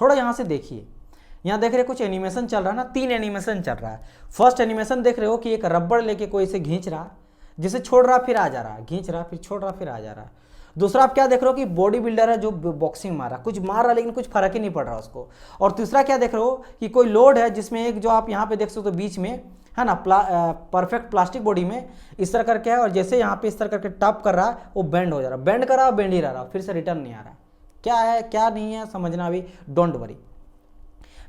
थोड़ा यहाँ से देखिए, यहाँ देख रहे कुछ एनिमेशन चल रहा है ना, 3 एनिमेशन चल रहा है। फर्स्ट एनिमेशन देख रहे हो कि एक रबड़ लेके कोई इसे खींच रहा, जिसे छोड़ रहा फिर आ जा रहा, खींच रहा फिर छोड़ रहा फिर आ जा रहा। दूसरा आप क्या देख रहे हो कि बॉडी बिल्डर है जो बॉक्सिंग मार रहा, कुछ मार रहा लेकिन कुछ फर्क ही नहीं पड़ रहा उसको। और तीसरा क्या देख रहे हो कि कोई लोड है जिसमें एक जो आप यहाँ पे देख सकते हो बीच में है ना, परफेक्ट प्लास्टिक बॉडी में इस तरह करके है, और जैसे यहाँ पे इस तरह करके टप कर रहा है वो बेंड हो जा रहा, बेंड कर रहा बेंड ही रह रहा, फिर से रिटर्न नहीं आ रहा। क्या है क्या नहीं है समझना अभी, डोंट वरी।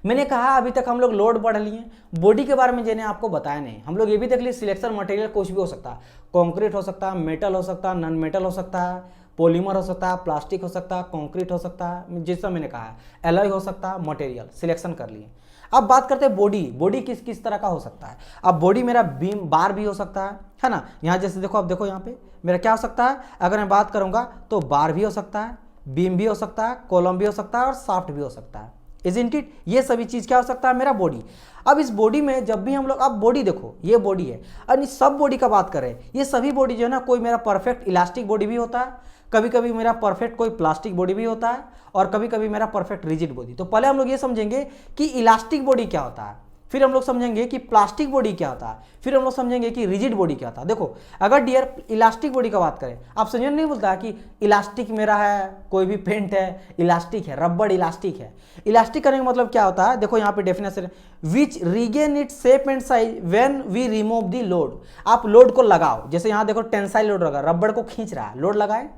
मैंने कहा अभी तक हम लोग लोड पढ़ लिए, बॉडी के बारे में जिन्हें आपको बताया नहीं। हम लोग ये भी देख लिए सिलेक्शन मटेरियल कुछ भी हो सकता है, कंक्रीट हो सकता है, मेटल हो सकता है, नॉन मेटल हो सकता है, पॉलीमर हो सकता है, प्लास्टिक हो सकता है, कंक्रीट हो सकता है, जैसा मैंने कहा है एलॉय हो सकता है, मटेरियल सिलेक्शन कर लिए। अब बात करते हैं बॉडी, बॉडी किस किस तरह का हो सकता है। अब बॉडी मेरा बीम बार भी हो सकता है ना, यहाँ जैसे देखो, अब देखो यहाँ पे मेरा क्या हो सकता है, अगर मैं बात करूँगा तो बार भी हो सकता है, बीम भी हो सकता है, कॉलम भी हो सकता है और शाफ्ट भी हो सकता है। इजंट इट, ये सभी चीज क्या हो सकता है मेरा बॉडी। अब इस बॉडी में जब भी हम लोग, अब बॉडी देखो ये बॉडी है, और इस सब बॉडी का बात करें, ये सभी बॉडी जो है ना, कोई मेरा परफेक्ट इलास्टिक बॉडी भी होता है, कभी कभी मेरा परफेक्ट कोई प्लास्टिक बॉडी भी होता है, और कभी कभी मेरा परफेक्ट रिजिड बॉडी। तो पहले हम लोग ये समझेंगे कि इलास्टिक बॉडी क्या होता है, फिर हम लोग समझेंगे कि प्लास्टिक बॉडी क्या होता है, फिर हम लोग समझेंगे कि रिजिड बॉडी क्या होता है। देखो अगर डियर इलास्टिक बॉडी का बात करें, आप समझ नहीं बोलता कि इलास्टिक मेरा है, कोई भी पेंट है इलास्टिक है, रबड़ इलास्टिक है। इलास्टिक करने का मतलब क्या होता है, देखो यहाँ पे definition, which regain its shape and size when we remove the load. आप लोड को लगाओ, जैसे यहाँ देखो टेंसाइल लोड लगा, रबड़ को खींच रहा है, लोड लगाए,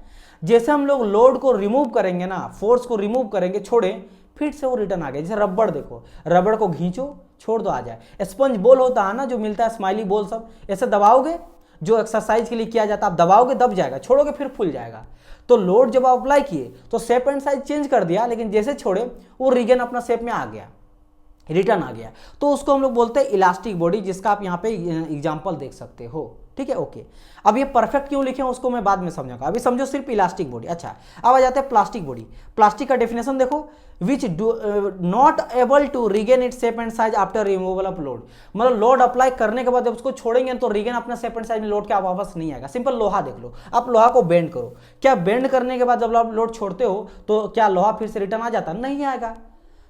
जैसे हम लोग लोड को रिमूव करेंगे ना, फोर्स को रिमूव करेंगे, छोड़ें, फिर से वो रिटर्न आ गया। जैसे रबड़ देखो, रबड़ को खींचो छोड़ दो आ जाए। स्पंज बॉल होता है ना जो मिलता है, स्माइली बॉल, सब ऐसे दबाओगे, जो एक्सरसाइज के लिए किया जाता है, आप दबाओगे दब जाएगा, छोड़ोगे फिर फूल जाएगा। तो लोड जब आप अप्लाई किए तो शेप एंड साइज चेंज कर दिया, लेकिन जैसे छोड़े वो रिगेन अपना शेप में आ गया, रिटर्न आ गया। तो उसको हम लोग बोलते हैं इलास्टिक बॉडी, जिसका आप यहाँ पे एग्जांपल देख सकते हो। ठीक है, ओके। अब ये परफेक्ट क्यों लिखे हैं उसको मैं बाद में समझाऊंगा, अभी समझो सिर्फ इलास्टिक बॉडी। अच्छा, अब आ जाते हैं प्लास्टिक बॉडी। प्लास्टिक का डेफिनेशन देखो, which not able to regain it shape and size after removal of load. मतलब लोड अप्लाई करने के बाद जब उसको छोड़ेंगे तो रिगेन अपना शेप एंड साइज में लोड के आप वापस नहीं आएगा। सिंपल लोहा देख लो, आप लोहा को बेंड करो, क्या बेंड करने के बाद जब आप लोड छोड़ते हो तो क्या लोहा फिर से रिटर्न आ जाता? नहीं आएगा।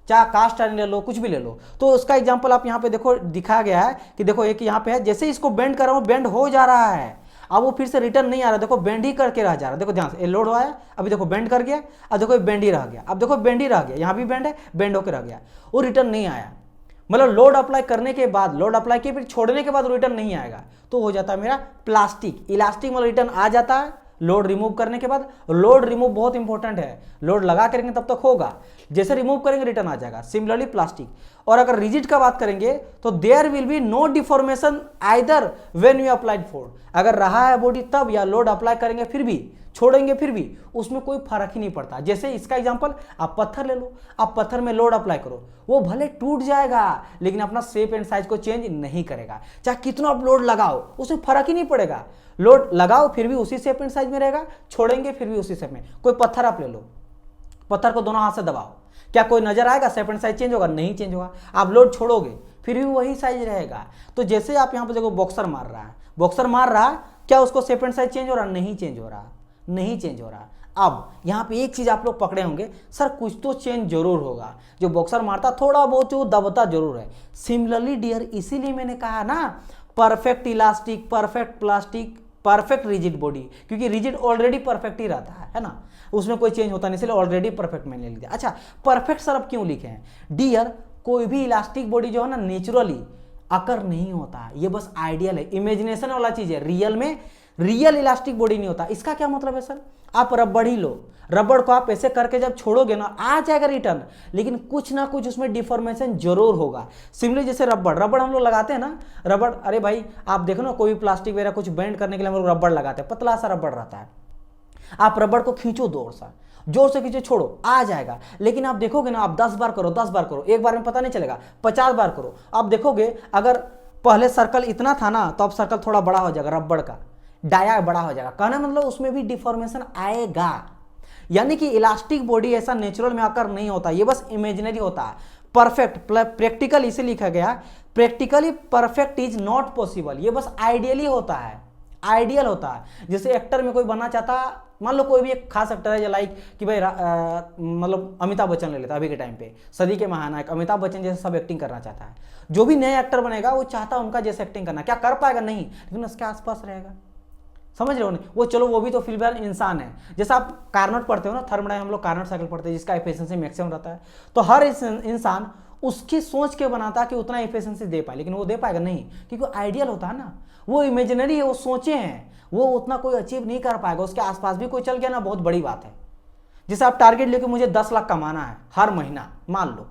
चाहे कास्ट आयरन ले लो, कुछ भी ले लो। तो उसका एग्जांपल आप यहाँ पे देखो दिखाया गया है कि देखो एक यहाँ पे है, जैसे इसको बेंड कर रहा हूँ बेंड हो जा रहा है, अब वो फिर से रिटर्न नहीं आ रहा, देखो बेंड ही करके रह जा रहा है। देखो ध्यान से, लोड आया, अभी देखो बेंड कर गया, अब देखो बेंड ही रह गया, अब देखो बेंड ही रह गया, यहाँ भी बेंड है, बेंड होकर रह गया, वो रिटर्न नहीं आया। मतलब लोड अप्लाई करने के बाद, लोड अप्लाई किए फिर छोड़ने के बाद रिटर्न नहीं आएगा, तो हो जाता है मेरा प्लास्टिक। इलास्टिक मतलब रिटर्न आ जाता है लोड रिमूव करने के बाद। लोड रिमूव बहुत इंपॉर्टेंट है, लोड लगा करेंगे तब तक होगा, जैसे रिमूव करेंगे रिटर्न आ जाएगा। Similarly plastic. और अगर रिजिड का बात करेंगे तो there will be no deformation either when you applied force. अगर रहा है बॉडी तब, या लोड अप्लाई करेंगे फिर भी, छोड़ेंगे फिर भी, उसमें कोई फर्क ही नहीं पड़ता। जैसे इसका एग्जांपल आप पत्थर ले लो, आप पत्थर में लोड अप्लाई करो, वो भले टूट जाएगा लेकिन अपना शेप एंड साइज को चेंज नहीं करेगा। चाहे कितना आप लोड लगाओ उसमें फर्क ही नहीं पड़ेगा। लोड लगाओ फिर भी उसी शेप एंड साइज में रहेगा, छोड़ेंगे फिर भी उसी शेप में। कोई पत्थर आप ले लो, पत्थर को दोनों हाथ से दबाओ, क्या कोई नजर आएगा शेप एंड साइज चेंज होगा? नहीं चेंज होगा। आप लोड छोड़ोगे फिर भी वही साइज रहेगा। तो जैसे आप यहाँ पे देखो बॉक्सर मार रहा है, बॉक्सर मार रहा, क्या उसको शेप एंड साइज चेंज हो रहा? नहीं चेंज हो रहा, नहीं चेंज हो रहा। अब यहाँ पे एक चीज आप लोग पकड़े होंगे, सर कुछ तो चेंज जरूर होगा, जो बॉक्सर मारता थोड़ा बहुत वो दबता जरूर है। सिमिलरली डियर, इसीलिए मैंने कहा ना perfect elastic, perfect plastic, perfect rigid body, क्योंकि रिजिड ऑलरेडी परफेक्ट ही रहता है ना, उसमें कोई चेंज होता नहीं, इसलिए ऑलरेडी परफेक्ट मैंने लिख दिया। अच्छा, परफेक्ट सर अब क्यों लिखे हैं डियर? कोई भी इलास्टिक बॉडी जो है ना नेचुरली अकर नहीं होता, ये बस आइडियल है, इमेजिनेशन वाला चीज है। रियल में रियल इलास्टिक बॉडी नहीं होता। इसका क्या मतलब है सर? आप रबड़ ही लो, रबड़ को आप ऐसे करके जब छोड़ोगे ना आ जाएगा रिटर्न, लेकिन कुछ ना कुछ उसमें डिफॉर्मेशन जरूर होगा। सिमिलरली जैसे रबड़ हम लोग लगाते हैं ना, रबड़, अरे भाई आप देखो ना कोई भी प्लास्टिक वगैरह कुछ बेंड करने के लिए हम लोग रबड़ लगाते हैं, पतला सा रबड़ रहता है। आप रबड़ को खींचो जोर से खींचो, छोड़ो आ जाएगा, लेकिन आप देखोगे ना, आप 10 बार करो, 10 बार करो, एक बार में पता नहीं चलेगा, 50 बार करो, आप देखोगे अगर पहले सर्कल इतना था ना तो अब सर्कल थोड़ा बड़ा हो जाएगा, रबड़ का डाया बड़ा हो जाएगा। कहना मतलब उसमें भी डिफॉर्मेशन आएगा। यानी कि इलास्टिक बॉडी ऐसा नेचुरल में आकर नहीं होता, ये बस इमेजिनरी होता है। परफेक्ट प्रैक्टिकल इसे लिखा गया, practically perfect is not possible, ये बस आइडियली होता है, आइडियल होता है। जैसे एक्टर में कोई बनना चाहता मान लो कोई भी एक खास एक्टर है, या लाइक कि भाई मतलब अमिताभ बच्चन ले लेता है अभी के टाइम पे, सदी के महानायक अमिताभ बच्चन जैसे सब एक्टिंग करना चाहता है। जो भी नया एक्टर बनेगा वो चाहता है उनका जैसे एक्टिंग करना, क्या कर पाएगा? नहीं, लेकिन उसके आसपास रहेगा। समझ रहे हो नहीं? वो चलो वो भी तो फिलहाल इंसान है। जैसे आप कार्नोट पढ़ते हो ना, थर्मोडायनामिक्स हम लोग कार्नोट साइकिल पढ़ते हैं जिसका एफिशिएंसी मैक्सिमम रहता है, तो हर इंसान उसकी सोच के बनाता है कि उतना एफिशिएंसी दे पाए, लेकिन वो दे पाएगा नहीं, क्योंकि वो आइडियल होता है ना, वो इमेजिनरी है, वो सोचे हैं, वो उतना कोई अचीव नहीं कर पाएगा। उसके आसपास भी कोई चल गया ना, बहुत बड़ी बात है। जैसे आप टारगेट लेके मुझे 10 लाख कमाना है हर महीना मान लो,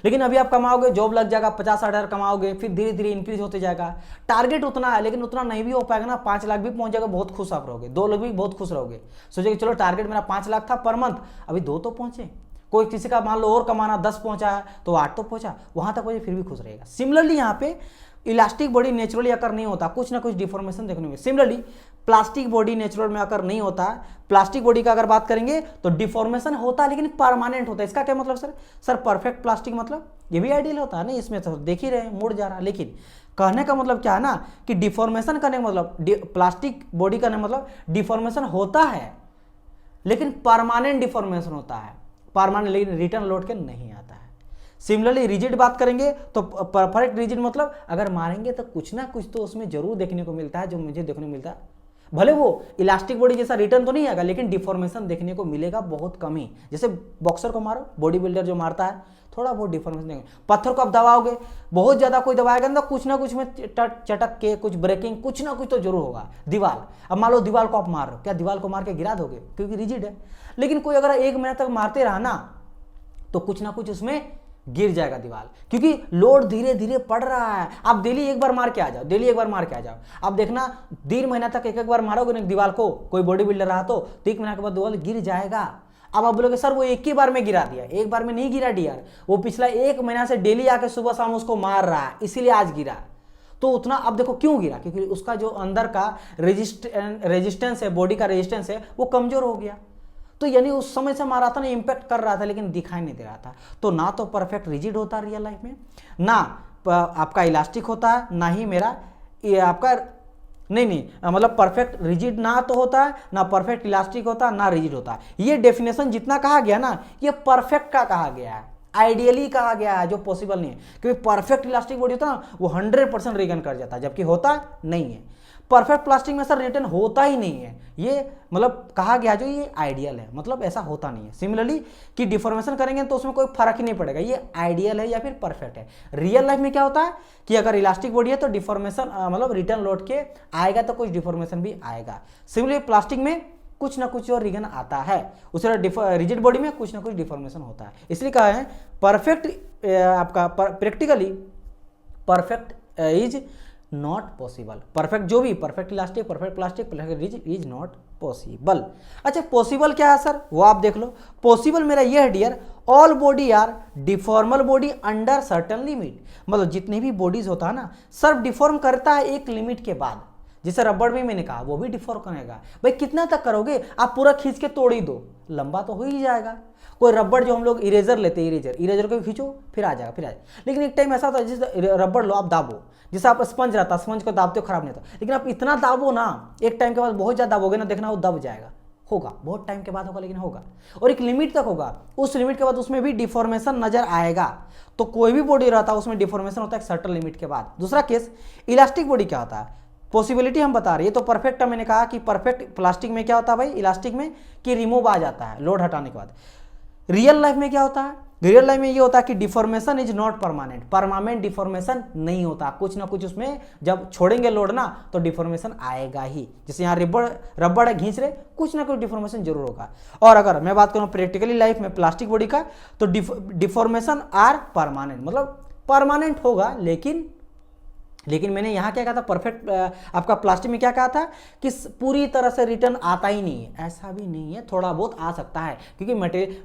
लेकिन अभी आप कमाओगे, जॉब लग जाएगा, 50-60 कमाओगे, फिर धीरे धीरे इंक्रीज होते जाएगा। टारगेट उतना है लेकिन उतना नहीं भी हो पाएगा ना, 5 लाख भी पहुंच जाएगा, बहुत खुश आप रहोगे, 2 लोग भी बहुत खुश रहोगे, सोचेगे चलो टारगेट मेरा 5 लाख था पर मंथ, अभी 2 तो पहुंचे। कोई किसी का मान लो और कमाना 10 पहुंचा है तो 8 तो पहुंचा, वहां तक पहुंचे फिर भी खुश रहेगा। सिमिलरली यहाँ पे इलास्टिक बॉडी नेचुरली आकर नहीं होता, कुछ ना कुछ डिफॉर्मेशन देखने में। सिमिलरली प्लास्टिक बॉडी नेचुरल में आकर नहीं होता। प्लास्टिक बॉडी का अगर बात करेंगे तो डिफॉर्मेशन होता है लेकिन परमानेंट होता है। इसका क्या मतलब सर परफेक्ट प्लास्टिक मतलब ये भी आइडियल होता है ना, इसमें तो देख ही रहे हैं मुड़ जा रहा है। लेकिन कहने का मतलब क्या है ना कि डिफॉर्मेशन करने का मतलब, प्लास्टिक बॉडी करने का मतलब डिफॉर्मेशन होता है लेकिन परमानेंट डिफॉर्मेशन होता है, परमानेंट, लेकिन रिटर्न लौट के नहीं आता है। सिमिलरली रिजिड बात करेंगे तो परफेक्ट रिजिड मतलब अगर मारेंगे तो कुछ ना कुछ तो उसमें जरूर देखने को मिलता है, जो मुझे देखने को मिलता है। भले वो इलास्टिक बॉडी जैसा रिटर्न तो नहीं आएगा लेकिन डिफॉर्मेशन देखने को मिलेगा बहुत कम ही। जैसे बॉक्सर को मारो, बॉडी बिल्डर जो मारता है, थोड़ा बहुत डिफॉर्मेशन देंगे। पत्थर को आप दबाओगे, बहुत ज्यादा कोई दबाएगा ना, कुछ ना कुछ में चटक के कुछ ब्रेकिंग कुछ ना कुछ तो जरूर होगा। दीवार, अब मान लो दीवार को आप मार रहे हो, क्या दीवार को मार के गिरा दोगे? क्योंकि रिजिड है। लेकिन कोई अगर 1 महीने तक मारते रहा ना तो कुछ ना कुछ उसमें गिर जाएगा दीवार, क्योंकि लोड धीरे धीरे पड़ रहा है। आप डेली एक बार मार के आ जाओ, डेली एक बार मार के आ जाओ, आप देखना 1.5 महीना तक एक बार मारोगे ना दीवार को, कोई बॉडी बिल्डर रहा तो 1 महीना के बाद दीवार गिर जाएगा। अब आप बोलोगे सर वो एक ही बार में गिरा दिया, एक बार में नहीं गिरा डियर, वो पिछला 1 महीना से डेली आके सुबह शाम उसको मार रहा है, इसीलिए आज गिरा। तो उतना अब देखो क्यों गिरा, क्योंकि उसका जो अंदर का रेजिस्टेंस है, बॉडी का रेजिस्टेंस है, वो कमजोर हो गया। तो यानी उस समय से मारा था ना, इंपैक्ट कर रहा था लेकिन दिखाई नहीं दे रहा था। तो ना तो परफेक्ट रिजिड होता रियल लाइफ में, ना आपका इलास्टिक होता है, ना ही मेरा ये आपका नहीं मतलब परफेक्ट रिजिड ना तो होता है, ना परफेक्ट इलास्टिक होता है, ना रिजिड होता है। ये डेफिनेशन जितना कहा गया ना, ये परफेक्ट का कहा गया है, आइडियली कहा गया है, जो पॉसिबल नहीं है। क्योंकि परफेक्ट इलास्टिक बॉडी होता है ना, वो 100% रिटर्न कर जाता है, जबकि होता नहीं है। परफेक्ट प्लास्टिक में सर रिटर्न होता ही नहीं है, ये मतलब कहा गया जो ये आइडियल है, मतलब ऐसा होता नहीं है। सिमिलरली कि डिफॉर्मेशन करेंगे तो उसमें कोई फर्क ही नहीं पड़ेगा, ये आइडियल है या फिर परफेक्ट है। रियल लाइफ में क्या होता है कि अगर इलास्टिक बॉडी है तो डिफॉर्मेशन मतलब रिटर्न लौट के आएगा, तो कुछ डिफॉर्मेशन भी आएगा। सिमिलरली प्लास्टिक में कुछ ना कुछ और रिगन आता है, उसे रिजिड बॉडी में कुछ ना कुछ डिफॉर्मेशन होता है। इसलिए कहा है परफेक्ट आपका practically perfect is not possible. Perfect जो भी, perfect elastic, perfect plastic, perfect rigid is not possible. अच्छा पॉसिबल क्या है सर, वो आप देख लो। पॉसिबल मेरा ये है dear, all body are deformable body under certain limit. मतलब जितनी भी बॉडीज होता है ना, सब डिफॉर्म करता है एक लिमिट के बाद। जैसे रबड़ भी मैंने कहा वो भी डिफॉर्म करेगा। भाई कितना तक करोगे, आप पूरा खींच के तोड़ ही दो, लंबा तो हो ही जाएगा। कोई रबड़ जो हम लोग इरेजर लेते हैं, इरेजर को खींचो फिर आ जाएगा, लेकिन एक टाइम ऐसा होता है जैसे रबड़ लो आप दाबो, जैसे आप स्पंज रहता, स्पंज को दाबते हो खराब नहीं होता, लेकिन आप इतना दाबो ना, एक टाइम के बाद बहुत ज्यादा दाबोगे ना, देखना वो दब जाएगा, होगा बहुत टाइम के बाद होगा लेकिन होगा, और एक लिमिट तक होगा। उस लिमिट के बाद उसमें भी डिफॉर्मेशन नजर आएगा। तो कोई भी बॉडी रहता है उसमें डिफॉर्मेशन होता है एक सर्टेन लिमिट के बाद। दूसरा केस इलास्टिक बॉडी क्या होता है, पॉसिबिलिटी हम बता रहे हैं। तो परफेक्ट मैंने कहा कि परफेक्ट प्लास्टिक में क्या होता है भाई, इलास्टिक में कि रिमूव आ जाता है लोड हटाने के बाद। रियल लाइफ में क्या होता है, रियल लाइफ में ये होता है कि deformation is not permanent, permanent deformation नहीं होता, कुछ ना कुछ उसमें जब छोड़ेंगे लोड ना तो डिफॉर्मेशन आएगा ही। जैसे यहाँ रबड़ है घींच रहे, कुछ ना कुछ डिफॉर्मेशन जरूर होगा। और अगर मैं बात करूँ प्रैक्टिकली लाइफ में प्लास्टिक बॉडी का, तो डिफॉर्मेशन आर परमानेंट, मतलब परमानेंट होगा। लेकिन मैंने यहाँ क्या कहा था, परफेक्ट आपका प्लास्टिक में क्या कहा था कि पूरी तरह से रिटर्न आता ही नहीं है। ऐसा भी नहीं है, थोड़ा बहुत आ सकता है, क्योंकि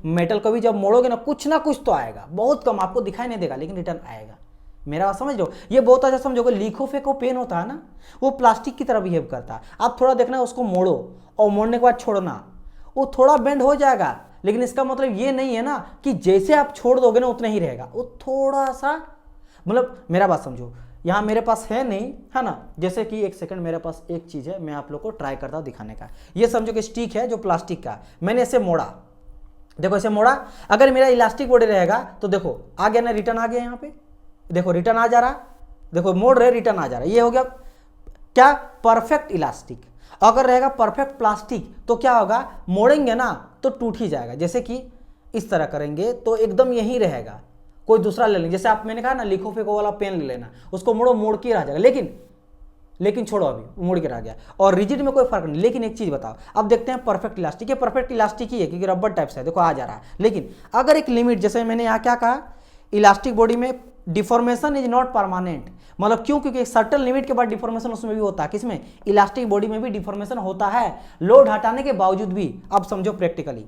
मेटल को भी जब मोड़ोगे ना कुछ तो आएगा, बहुत कम आपको दिखाई नहीं देगा लेकिन रिटर्न आएगा। मेरा बात समझ लो, ये बहुत अच्छा समझोगे। लीखो फेंको पेन होता है ना, वो प्लास्टिक की तरह बिहेव करता है। आप थोड़ा देखना उसको मोड़ो और मोड़ने के बाद छोड़ना, वो थोड़ा बेंड हो जाएगा, लेकिन इसका मतलब ये नहीं है ना कि जैसे आप छोड़ दोगे ना उतना ही रहेगा, वो थोड़ा सा, मतलब मेरा बात समझो, यहाँ मेरे पास है नहीं, है ना। जैसे कि एक सेकंड, मेरे पास एक चीज़ है, मैं आप लोग को ट्राई करता हूँ दिखाने का। ये समझो कि स्टिक है जो प्लास्टिक का, मैंने इसे मोड़ा, देखो इसे मोड़ा। अगर मेरा इलास्टिक बॉडी रहेगा तो देखो आ गया ना, रिटर्न आ गया यहाँ पे, देखो रिटर्न आ जा रहा, देखो मोड़ रहे रिटर्न आ जा रहा है। ये हो गया क्या, परफेक्ट इलास्टिक। अगर रहेगा परफेक्ट प्लास्टिक तो क्या होगा, मोड़ेंगे ना तो टूट ही जाएगा। जैसे कि इस तरह करेंगे तो एकदम यही रहेगा, कोई दूसरा ले लेंगे। जैसे आप, मैंने कहा ना लिखो फेंको वाला पेन ले लेना, उसको मोड़ो मोड़ के रह जाएगा, लेकिन छोड़ो अभी मोड़ के रह गया। और रिजिड में कोई फर्क नहीं। लेकिन एक चीज बताओ, अब देखते हैं परफेक्ट इलास्टिक। ये परफेक्ट इलास्टिक ही है क्योंकि रबर टाइप से है, देखो आ जा रहा है। लेकिन अगर एक लिमिट, जैसे मैंने यहाँ क्या कहा, इलास्टिक बॉडी में डिफॉर्मेशन इज नॉट परमानेंट, मतलब क्यों, क्योंकि एक सर्टन लिमिट के बाद डिफॉर्मेशन उसमें भी होता है। किसमें, इलास्टिक बॉडी में भी डिफॉर्मेशन होता है, लोड हटाने के बावजूद भी। अब समझो प्रैक्टिकली,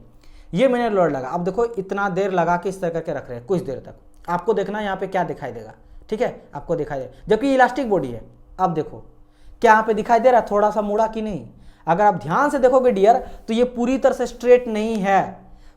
ये मैंने लोड लगा, अब देखो इतना देर लगा के इस तरह करके रख रहे हैं, कुछ देर तक आपको देखना है यहाँ पे क्या दिखाई देगा, ठीक है, आपको दिखाई दे, जबकि इलास्टिक बॉडी है। अब देखो क्या यहाँ पे दिखाई दे रहा है, थोड़ा सा मुड़ा कि नहीं। अगर आप ध्यान से देखोगे डियर, तो ये पूरी तरह से स्ट्रेट नहीं है,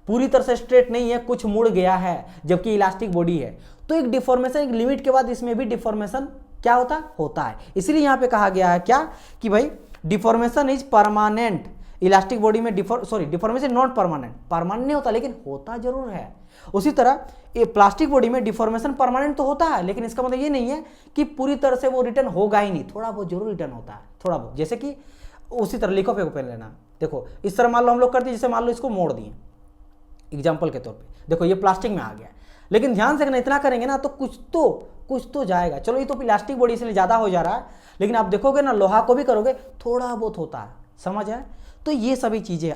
पूरी तरह से स्ट्रेट नहीं है, कुछ मुड़ गया है, जबकि इलास्टिक बॉडी है। तो एक डिफॉर्मेशन, एक लिमिट के बाद इसमें भी डिफॉर्मेशन क्या होता है। इसलिए यहाँ पे कहा गया है क्या, कि भाई deformation is permanent, elastic body में डिफॉर्मेशन नॉट परमानेंट, परमानेंट नहीं होता लेकिन होता जरूर है। उसी तरह ये प्लास्टिक बॉडी में डिफॉर्मेशन परमानेंट तो होता है, लेकिन इसका मतलब ये नहीं है कि पूरी तरह से वो रिटर्न होगा ही नहीं, थोड़ा बहुत जरूर रिटर्न होता है, थोड़ा बहुत। जैसे कि उसी तरह लिखो फेंको पेन लेना, देखो इस तरह मान लो हम लोग करते हैं, जैसे मान लो इसको मोड़ दिए एग्जाम्पल के तौर पे, देखो ये प्लास्टिक में आ गया, लेकिन ध्यान से इतना करेंगे ना तो कुछ तो जाएगा। चलो ये तो प्लास्टिक बॉडी इसलिए ज़्यादा हो जा रहा है, लेकिन आप देखोगे ना लोहा को भी करोगे थोड़ा बहुत होता है, समझ आए। तो ये सभी चीज़ें